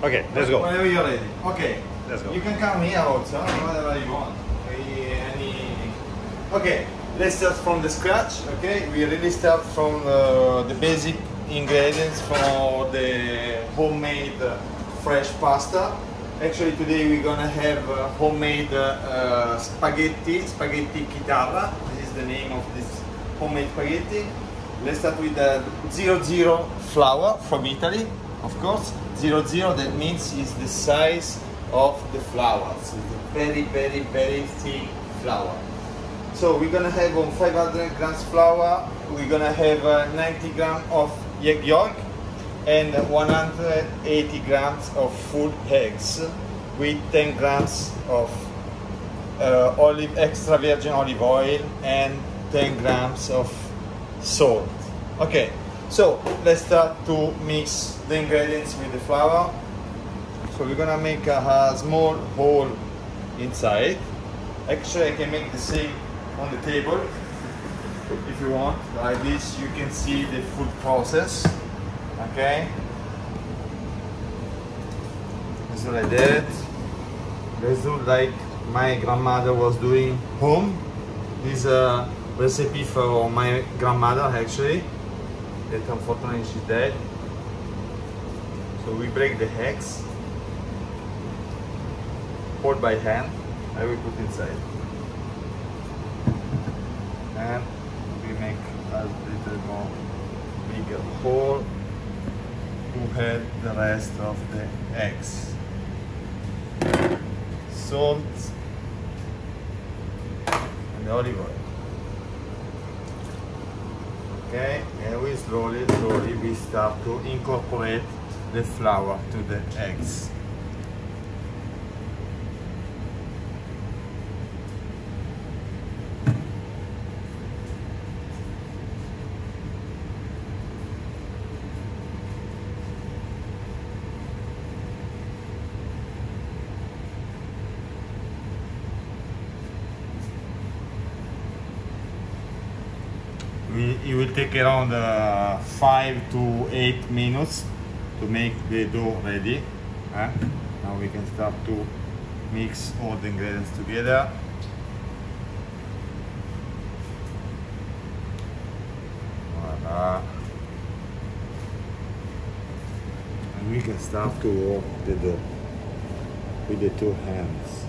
Okay, let's go. Whenever you're ready. Okay. Let's go. You can come here also, whatever you want. Okay, let's start from the scratch. Okay, we really start from the basic ingredients for the homemade fresh pasta. Actually, today we're gonna have homemade spaghetti chitarra. This is the name of this homemade spaghetti. Let's start with the 00 flour from Italy, of course. 00, that means is the size of the flour. So it's a very, very, very thick flour. So we're gonna have on 500 grams flour, we're gonna have 90 grams of egg yolk and 180 grams of full eggs with 10 grams of extra virgin olive oil and 10 grams of salt. Okay, so let's start to mix the ingredients with the flour. So we're gonna make a small hole inside. Actually, I can make the same on the table if you want. Like this, you can see the full process. Okay, so like that. Let's do like my grandmother was doing home. This is a recipe for my grandmother actually, that unfortunately she's dead. So we break the eggs, hold by hand, and we put inside. And we make a little more bigger hole to add the rest of the eggs. Salt and olive oil. Okay, and we slowly we start to incorporate the flour to the eggs. It will take around 5 to 8 minutes to make the dough ready. Now we can start to mix all the ingredients together. Voila. And we can start to work the dough with the two hands.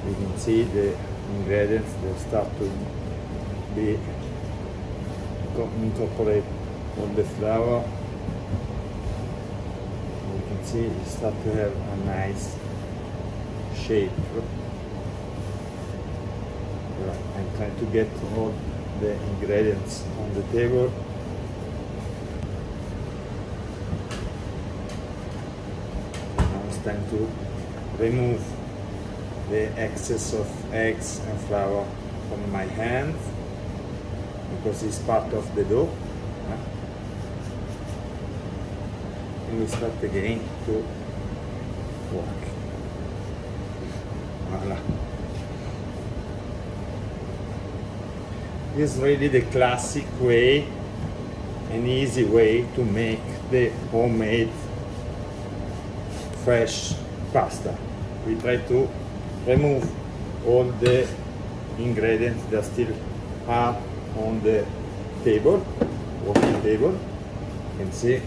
You can see the ingredients that start to be incorporate on the flour. You can see it start to have a nice shape. I'm trying to get all the ingredients on the table. Now it's time to remove the excess of eggs and flour from my hand because it's part of the dough. And we start again to work. Voila. This is really the classic way, an easy way to make the homemade fresh pasta. We try to remove all the ingredients that still are on the table, working table. You can see,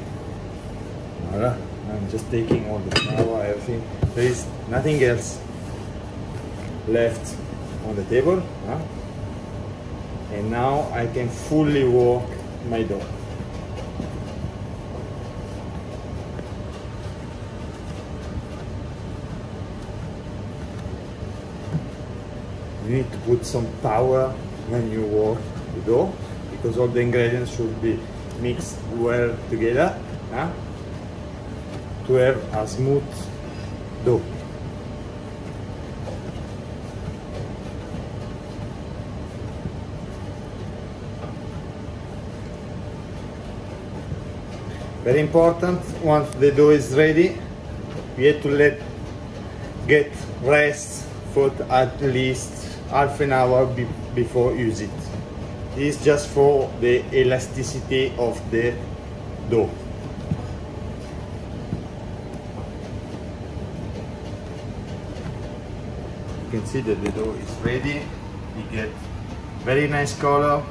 voila, I'm just taking all the flour, everything. There is nothing else left on the table. And now I can fully work my dough. You need to put some power when you work the dough because all the ingredients should be mixed well together to have a smooth dough. Very important, once the dough is ready, we have to get rest for at least half an hour before use it. This is just for the elasticity of the dough. You can see that the dough is ready. You get very nice color,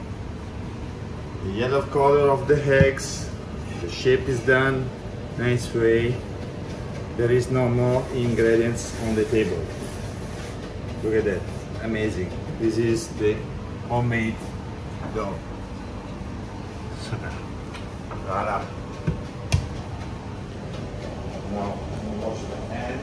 the yellow color of the eggs, the shape is done, nice way. There is no more ingredients on the table. Look at that, amazing. This is the homemade dough. Voila. Now wash the hand.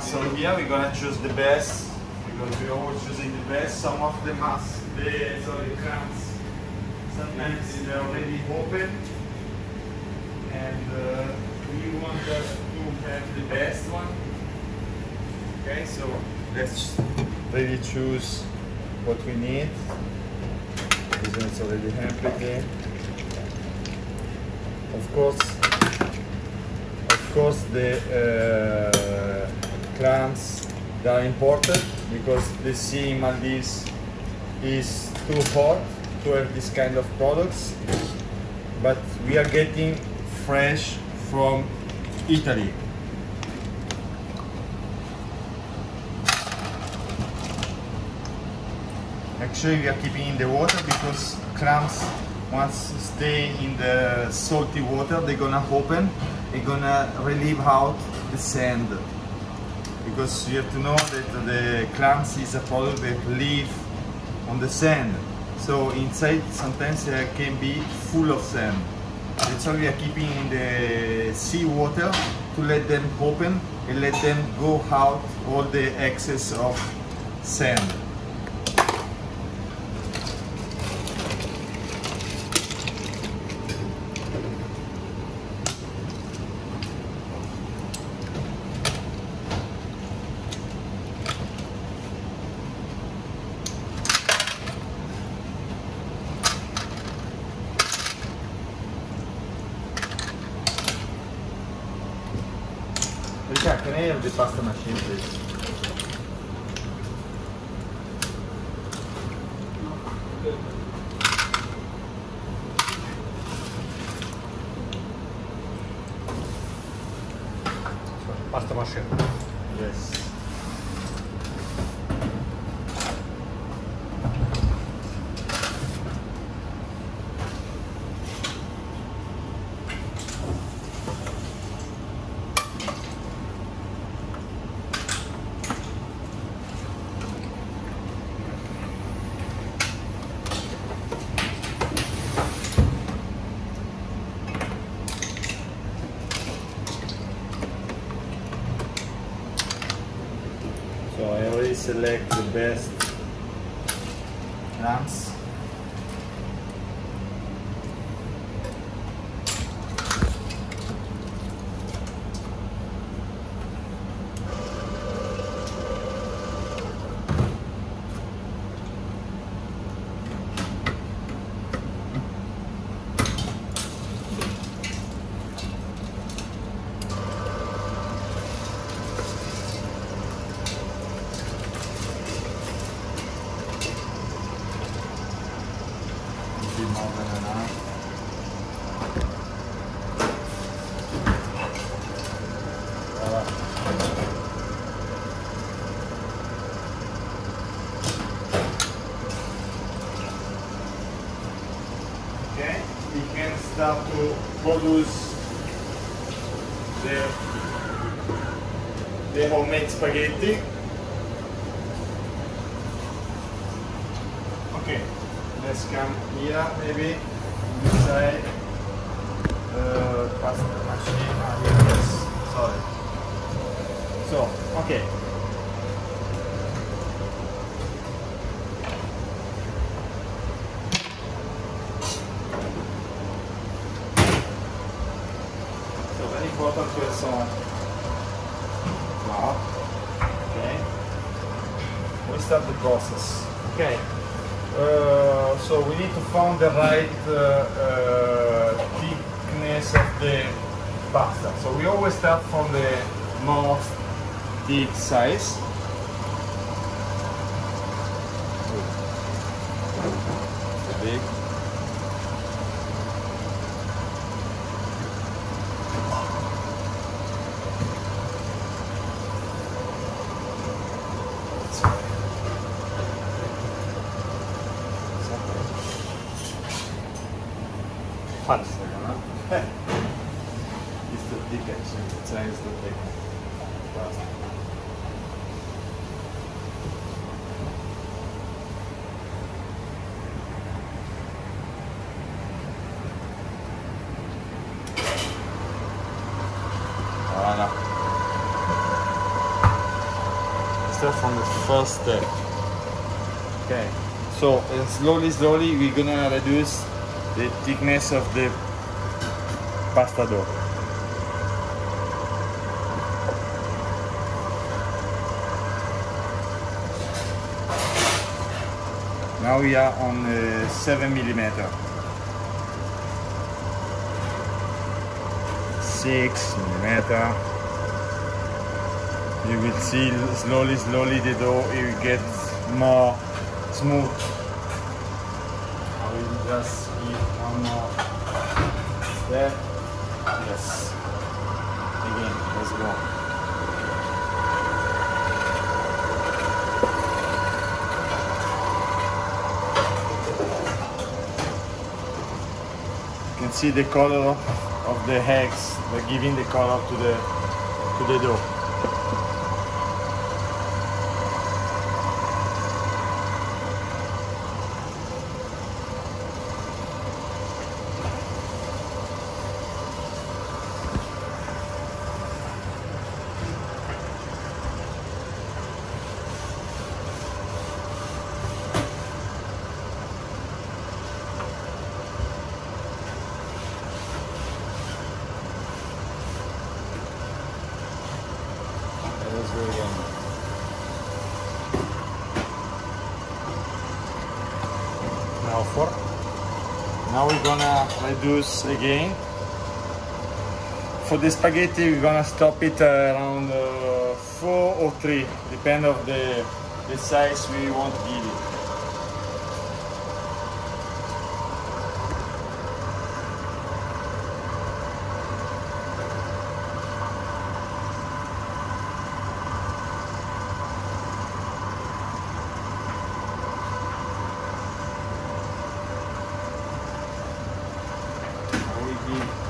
So here we're gonna choose the best because we're always choosing the best. Some of the crumbs, sometimes they're already open, and we want just to have the best one. Okay, so let's really choose what we need. This one is already empty. Of course, the clams, they are important because the sea in Maldives is too hot to have this kind of products, but we are getting fresh from Italy. Actually, we are keeping in the water because clams, once stay in the salty water, they're gonna open, they're gonna relieve out the sand. Because you have to know that the clams is a product that live on the sand. So inside sometimes it can be full of sand. That's why we are keeping in the sea water to let them open and let them go out all the excess of sand. Richard, can I have the pasta machine, please? Pasta machine. Yes. So I already select the best clams. produce the homemade spaghetti. Okay, let's come here maybe inside pasta machine. Yes, sorry. So, okay. So very important to have some flour. Okay. We start the process. Okay. So we need to find the right thickness of the pasta. So we always start from the most thick size. Big. Fun. It's the thick actually, the size the thick pasta. Voilà. Start from the first step. Okay. So slowly we're gonna reduce the thickness of the pasta dough. Now we are on 7 millimeter. 6 millimeter. You will see slowly the dough it gets more smooth. I will just give one more step. Yes. Again, let's go. You can see the color of the eggs. They're giving the color to the dough. Let's go again. Now 4. Now we're gonna reduce again. For the spaghetti, we're gonna stop it around 4 or 3, depend of the size we want to give it.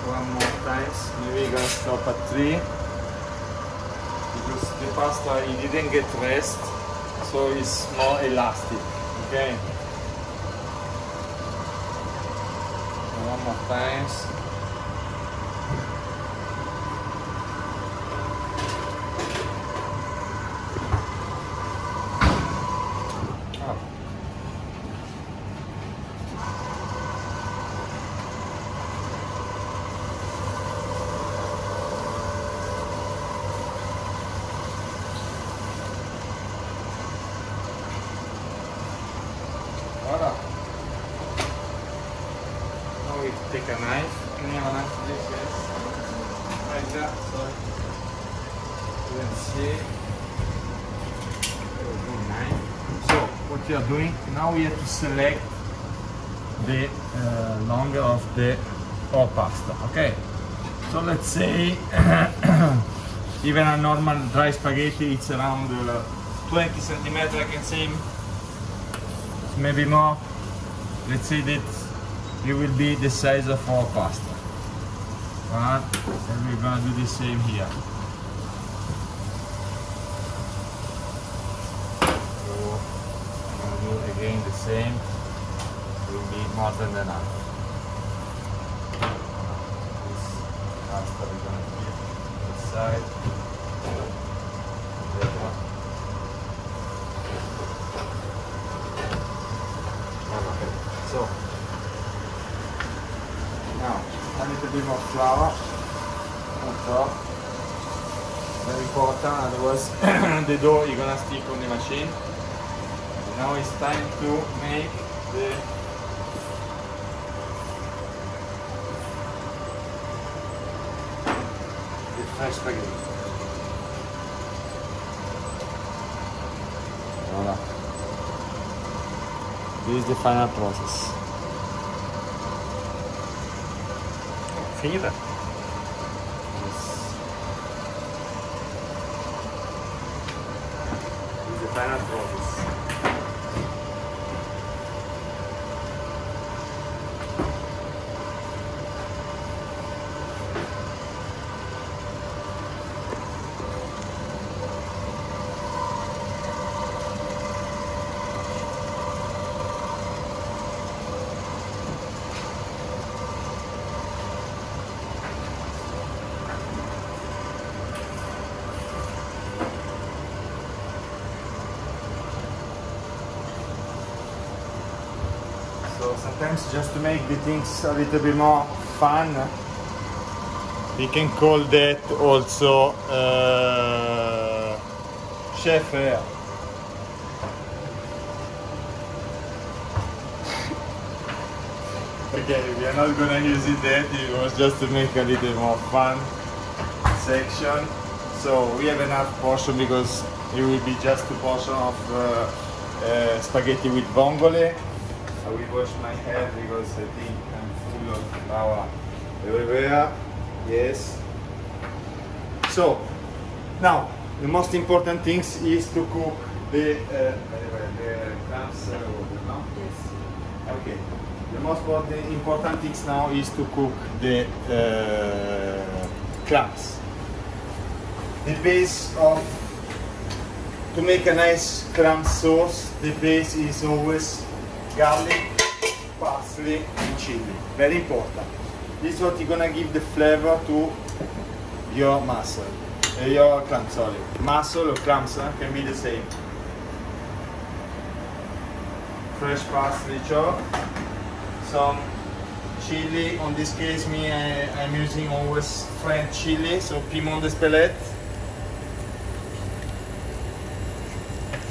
One more times, maybe we're gonna stop at 3 because the pasta it didn't get rest, so it's more elastic. Okay. One more times. Voilà. Now we take a knife. Can you have a knife for this? Yes. Like that. Sorry. Let's see. So what we are doing now, we have to select the longer of the whole pasta. Okay. So let's say even a normal dry spaghetti, it's around 20 centimeters. I can say. Maybe more. Let's say that it will be the size of our pasta. But then we're gonna do the same here. So I'm gonna do again the same. It will be more than enough. This pasta we're gonna keep to the side. That one. Okay. So now a little bit more flour on top. Very important, otherwise the dough is gonna stick on the machine. Now it's time to make the fresh spaghetti. Voilà. This is the final process. Finita? This is the final process. So sometimes just to make the things a little bit more fun, we can call that also chef air. Okay, we are not gonna use it that, it was just to make a little more fun section. So we have enough portion because it will be just a portion of spaghetti with vongole. I will wash my head because I think I'm full of flour everywhere. Yes. So now the most important thing is to cook the clams. Okay. The most important thing now is to cook the clams. The base of to make a nice clam sauce. The base is always garlic, parsley and chili. Very important. This is what you're gonna give the flavor to your mussel. Your clam, sorry. Mussel or clams can be the same. Fresh parsley chopped. Some chili. On this case, I'm using always French chili, so piment d'Espelette.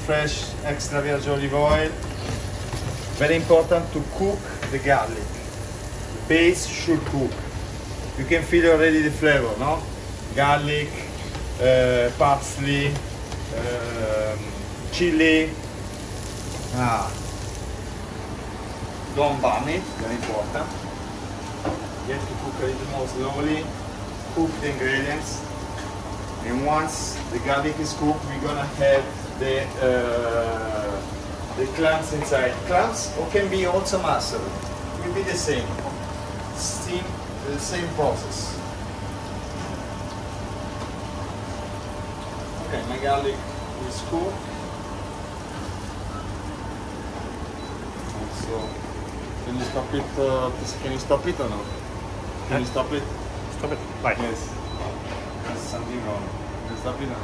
Fresh extra virgin olive oil. Very important to cook the garlic. The base should cook. You can feel already the flavor, no? Garlic, parsley, chili. Don't burn it, very important. You have to cook a little more slowly. Cook the ingredients. And once the garlic is cooked, we're gonna have the clams inside. Clams or can be also mussel. It will be the same. Steam, the same process. Okay, my garlic is cooked. So, can you stop it? Can you stop it or no? Can you stop it? Stop it. Bye. Yes. There's something wrong. Can you stop it or no?